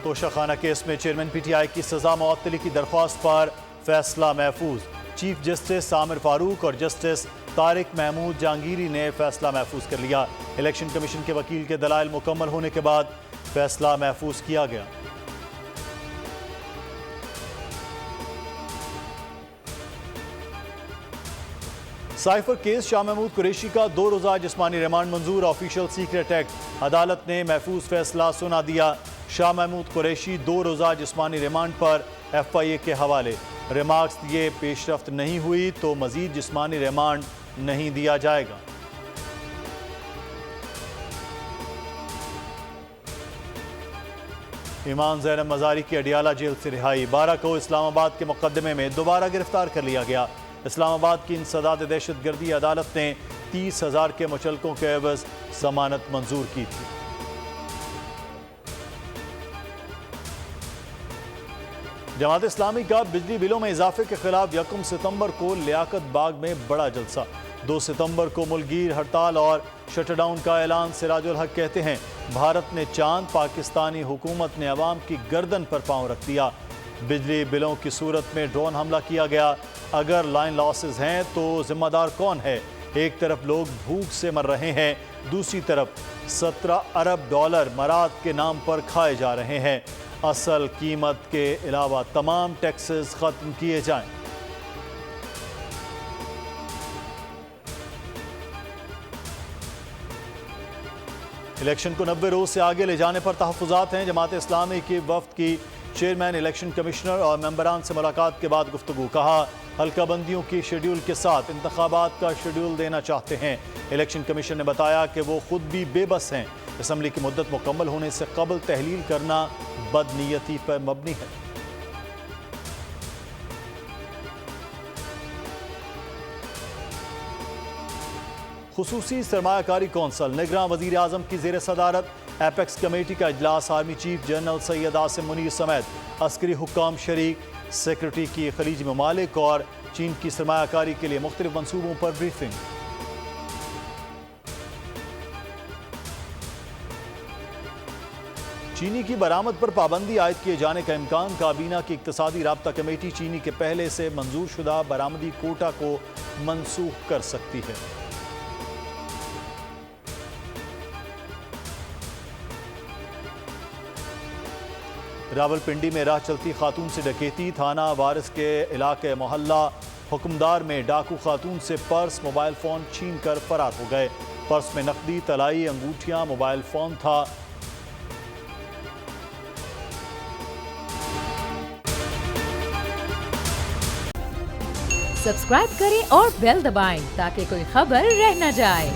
توشہ خانہ کیس میں chairman P T I کی سزا معطلی کی درخواست پر فیصلہ محفوظ۔ چیف جسٹس عامر فاروق اور جسٹس طارق محمود جہانگیری نے فیصلہ محفوظ کر لیا۔ الیکشن کمیشن کے وکیل کے دلائل مکمل ہونے کے بعد فیصلہ محفوظ کیا گیا۔ سائفر کیس شاہ محمود قریشی کا 2 روزہ جسمانی ریمانڈ منظور۔ آفیشل سیکریٹ ایکٹ عدالت نے محفوظ فیصلہ سنا دیا۔ شاہ محمود قریشی 2 روزہ جسمانی ریمانڈ پر ایف آئی اے کے حوالے۔ ریمارکس دیے پیش رفت نہیں ہوئی تو مزید جسمانی ریمانڈ نہیں دیا جائے گا۔ ایمان زینب مزاری کی اڈیالہ جیل سے رہائی۔ 12 کو اسلام آباد کے مقدمے میں دوبارہ گرفتار کر لیا گیا۔ اسلام آباد کی انسداد دہشت گردی عدالت نے 30,000 کے مچلقوں کے عوض ضمانت منظور کی تھی۔ جماعت اسلامی کا بجلی بلوں میں اضافے کے خلاف 1 ستمبر کو لیاقت باغ میں بڑا جلسہ۔ 2 ستمبر کو ملکگیر ہڑتال اور شٹ ڈاؤن کا اعلان۔ سراج الحق کہتے ہیں بھارت نے چاند، پاکستانی حکومت نے عوام کی گردن پر پاؤں رکھ دیا۔ بجلی بلوں کی صورت میں ڈرون حملہ کیا گیا۔ اگر لائن لاسز ہیں تو ذمہ دار کون ہے؟ ایک طرف لوگ بھوک سے مر رہے ہیں، دوسری طرف 17 ارب ڈالر مراد کے نام پر کھائے جا رہے ہیں۔ اصل قیمت کے علاوہ تمام ٹیکسز ختم کیے جائیں۔ الیکشن کو 90 روز سے آگے لے جانے پر تحفظات ہیں۔ جماعت اسلامی کی وفد کی چیئرمین الیکشن کمشنر اور ممبران سے ملاقات کے بعد گفتگو۔ کہا حلقہ بندیوں کی شیڈول کے ساتھ انتخابات کا شیڈول دینا چاہتے ہیں۔ الیکشن کمیشن نے بتایا کہ وہ خود بھی بے بس ہیں۔ اسمبلی کی مدت مکمل ہونے سے قبل تحلیل کرنا بدنیتی پر مبنی ہے۔ خصوصی سرمایہ کاری کونسل نگراں وزیر اعظم کی زیر صدارت ایپیکس کمیٹی کا اجلاس۔ Army chief general Syed Asim Munir سمیت عسکری حکام شریک۔ سیکرٹری کی خلیجی ممالک اور چین کی سرمایہ کاری کے لیے مختلف منصوبوں پر بریفنگ۔ چینی کی برآمد پر پابندی عائد کیے جانے کا امکان۔ کابینہ کی اقتصادی رابطہ کمیٹی چینی کے پہلے سے منظور شدہ برآمدی کوٹا کو منسوخ کر سکتی ہے۔ راولپنڈی میں راہ چلتی خاتون سے ڈکیتی۔ تھانہ وارث کے علاقے محلہ حکمدار میں ڈاکو خاتون سے پرس، موبائل فون چھین کر فرار ہو گئے۔ پرس میں نقدی، طلائی، انگوٹھیاں، موبائل فون تھا۔ سبسکرائب کریں اور بیل دبائیں تاکہ کوئی خبر رہ نہ جائے۔